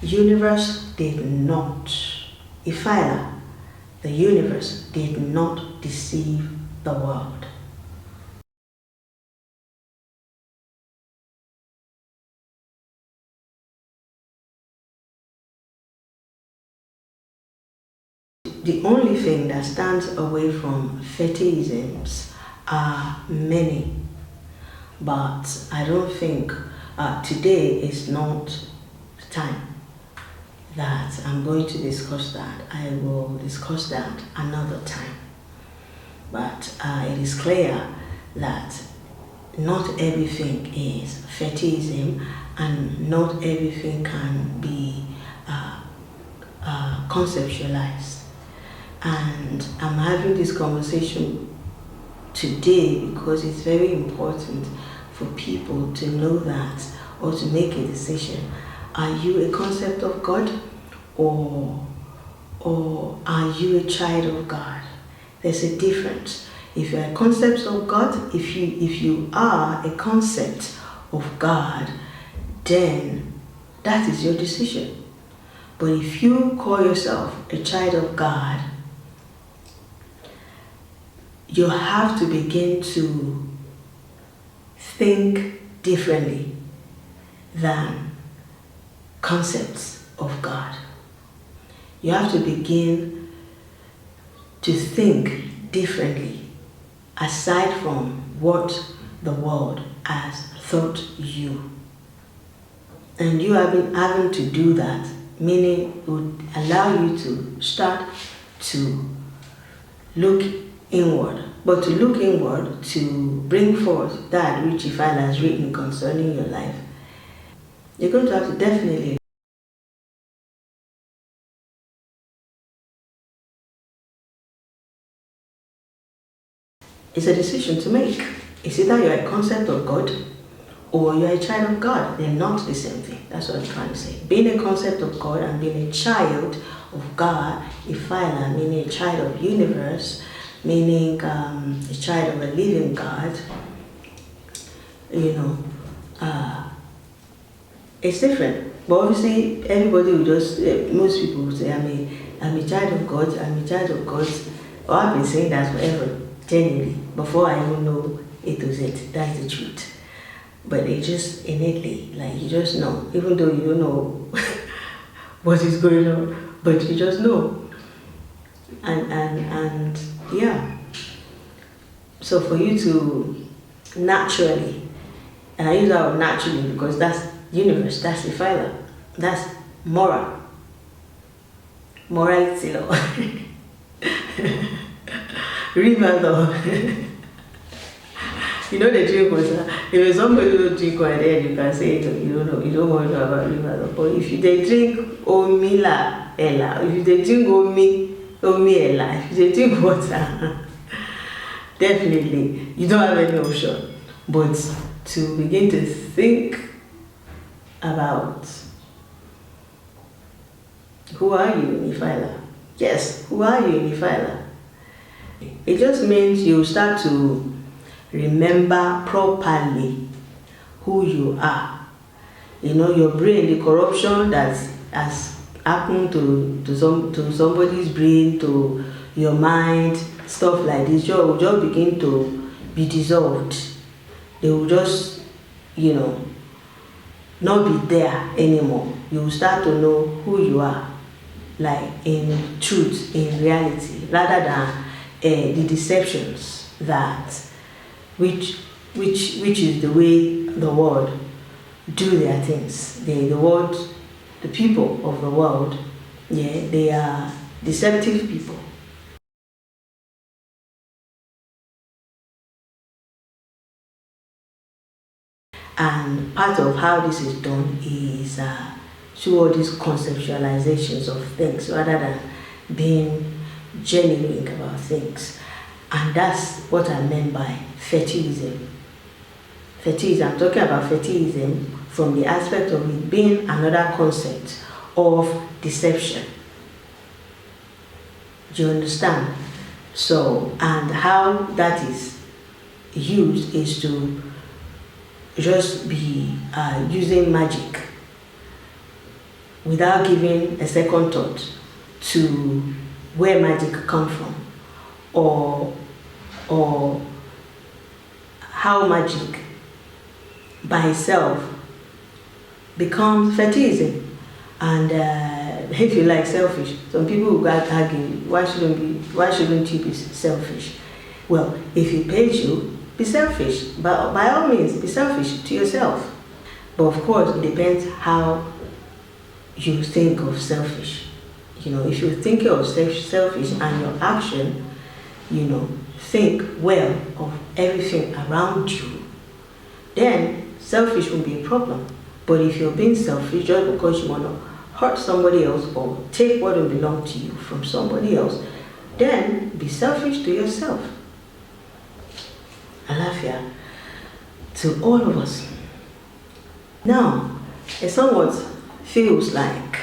Universe did not, Ephyla, the universe did not deceive the world. The only thing that stands away from fetishisms are many, but I don't think today is not the time that I'm going to discuss that. I will discuss that another time. But it is clear that not everything is fetishism and not everything can be conceptualized. And I'm having this conversation today because it's very important for people to know that, or to make a decision. Are you a concept of God, or are you a child of God? There's a difference. If you're a concept of God, if you are a concept of God, then that is your decision. But if you call yourself a child of God, you have to begin to think differently than concepts of God. You have to begin to think differently aside from what the world has taught you. And you having to do that, meaning it would allow you to start to look inward. But to look inward, to bring forth that which Ephyla has written concerning your life, you're going to have to definitely. It's a decision to make. It's either you're a concept of God or you're a child of God. They're not the same thing. That's what I'm trying to say. Being a concept of God and being a child of God, Ephyla, meaning a child of universe, meaning a child of a living God, it's different. But obviously, everybody will just, most people will say, I'm a child of God, I'm a child of God. Well, I've been saying that forever, genuinely, before I even know it was it. That's the truth. But they just innately, like, you just know, even though you don't know what is going on, but you just know. And yeah. So for you to naturally, and I use that word naturally because that's universe, that's Ephyla, that's morality law. River law. You know the drink water. If somebody don't drink water, then you can say it. You don't want to know about river law. But if they drink omila ella, if they drink omi ella, if they drink water, definitely you don't have any option but to begin to think about who are you in Ephyla. Yes, who are you in Ephyla? It just means you start to remember properly who you are. You know, your brain, the corruption that has happened to somebody's brain, to your mind, stuff like this, will just begin to be dissolved. They will just, not be there anymore. You will start to know who you are, like in truth, in reality, rather than the deceptions that which is the way the world do their things. The people of the world, they are deceptive people. And part of how this is done is through all these conceptualizations of things rather than being genuine about things. And that's what I meant by fetishism. Fetishism, I'm talking about fetishism from the aspect of it being another concept of deception. Do you understand? So, and how that is used is to just be using magic without giving a second thought to where magic comes from, or how magic by itself becomes fetishism. And if you like selfish, some people will argue, why shouldn't you be selfish? Well, if he pays you, be selfish. But by all means, be selfish to yourself. But of course, it depends how you think of selfish. You know, if you're thinking of selfish and your action, you know, think well of everything around you, then selfish will be a problem. But if you're being selfish just because you want to hurt somebody else or take what will belong to you from somebody else, then be selfish to yourself. ALLAFIA to all of us. Now, it somewhat feels like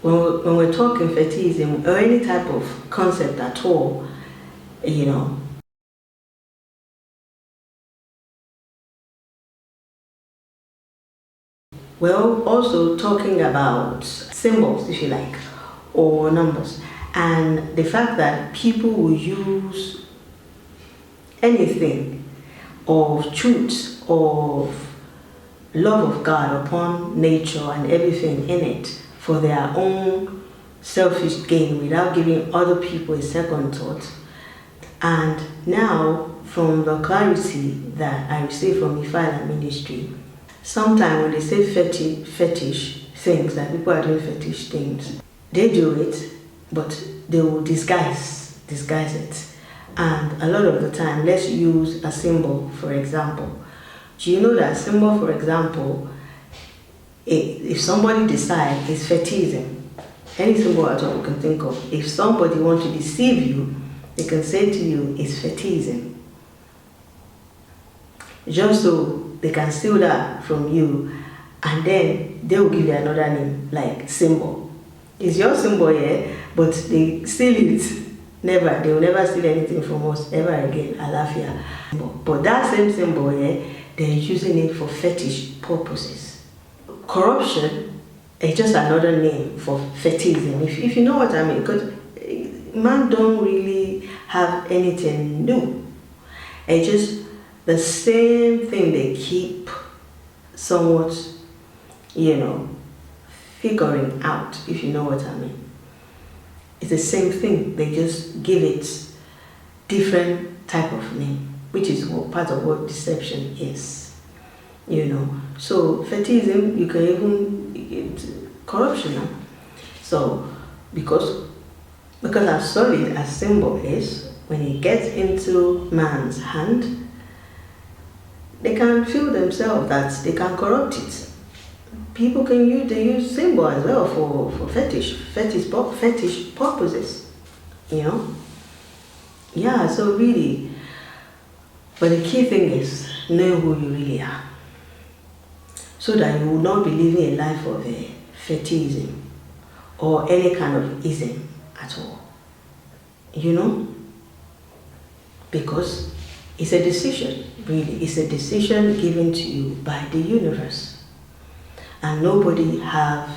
when we're talking fetishism or any type of concept at all, you know, we're also talking about symbols, if you like, or numbers, and the fact that people will use anything of truth, of love of God upon nature and everything in it for their own selfish gain without giving other people a second thought. And now, from the clarity that I received from the Father Ministry, sometimes when they say fetish things, that people are doing fetish things, they do it, but they will disguise it. And a lot of the time, let's use a symbol, for example. Do you know that symbol, for example, if somebody decides it's fetishism, any symbol at all you can think of, if somebody wants to deceive you, they can say to you, it's fetishism. Just so they can steal that from you, and then they will give you another name, like symbol. It's your symbol, yeah, but they steal it. Never, they will never steal anything from us ever again, ALLAFIA. But that same symbol, yeah, they're using it for fetish purposes. Corruption is just another name for fetishism, if you know what I mean, because man don't really have anything new. It's just the same thing they keep somewhat, you know, figuring out, if you know what I mean. It's the same thing, they just give it different type of name, which is part of what deception is, you know. So fetishism, you can even get corruption now. So because as solid as symbol is, when it gets into man's hand, they can feel themselves that they can corrupt it. People can use symbol as well for fetish purposes, you know. Yeah, so really, but the key thing is know who you really are, so that you will not be living a life of a fetishism or any kind of ism at all, you know, because it's a decision, really. It's a decision given to you by the universe. And nobody have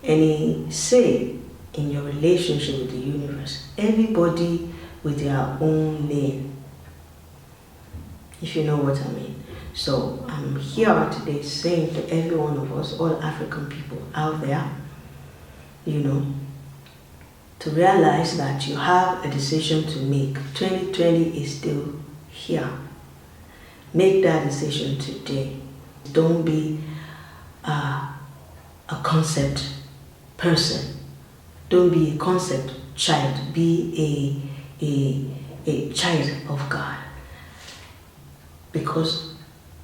any say in your relationship with the universe. Everybody with their own lane, if you know what I mean. So I'm here today saying to every one of us, all African people out there, you know, to realize that you have a decision to make. 2020 is still here. Make that decision today. Don't be a concept person. Don't be a concept child. Be a child of God. Because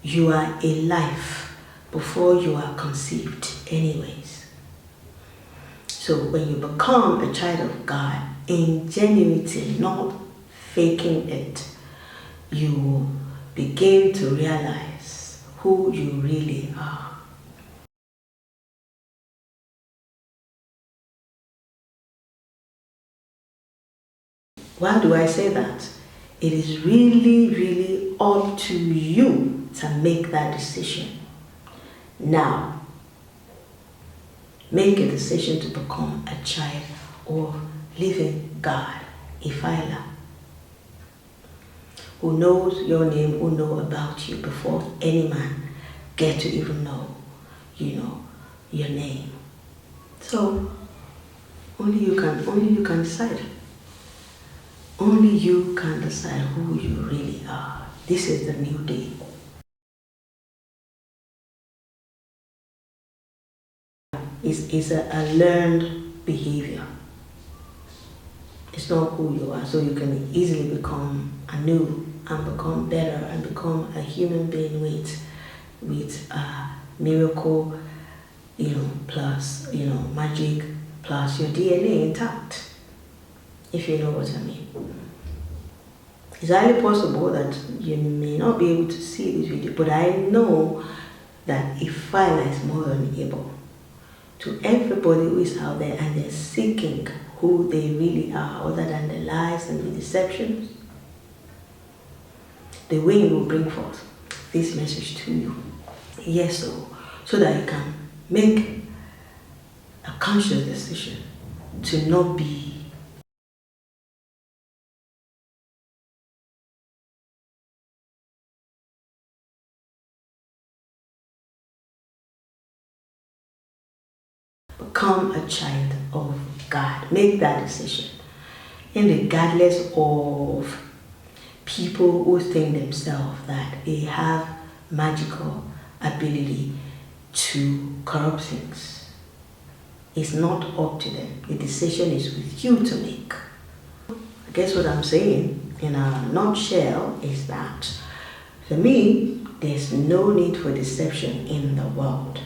you are a life before you are conceived anyways. So when you become a child of God in genuinity, not faking it, you will begin to realize who you really are. Why do I say that? It is really, really up to you to make that decision. Now, Make a decision to become a child of living God, Ifila, who knows your name, who know about you before any man get to even know, your name. So only you can decide. Only you can decide who you really are. This is the new day. It's a learned behavior. It's not who you are, so you can easily become anew and become better and become a human being with miracle, plus magic, plus your DNA intact, if you know what I mean. It's highly possible that you may not be able to see this video, but I know that Ifila is more than able to everybody who is out there and they're seeking who they really are, other than the lies and the deceptions. The wind will bring forth this message to you. Yes, so that you can make a conscious decision to not become a child of God. Make that decision. And regardless of people who think themselves that they have magical ability to corrupt things. It's not up to them. The decision is with you to make. I guess what I'm saying in a nutshell is that for me, there's no need for deception in the world.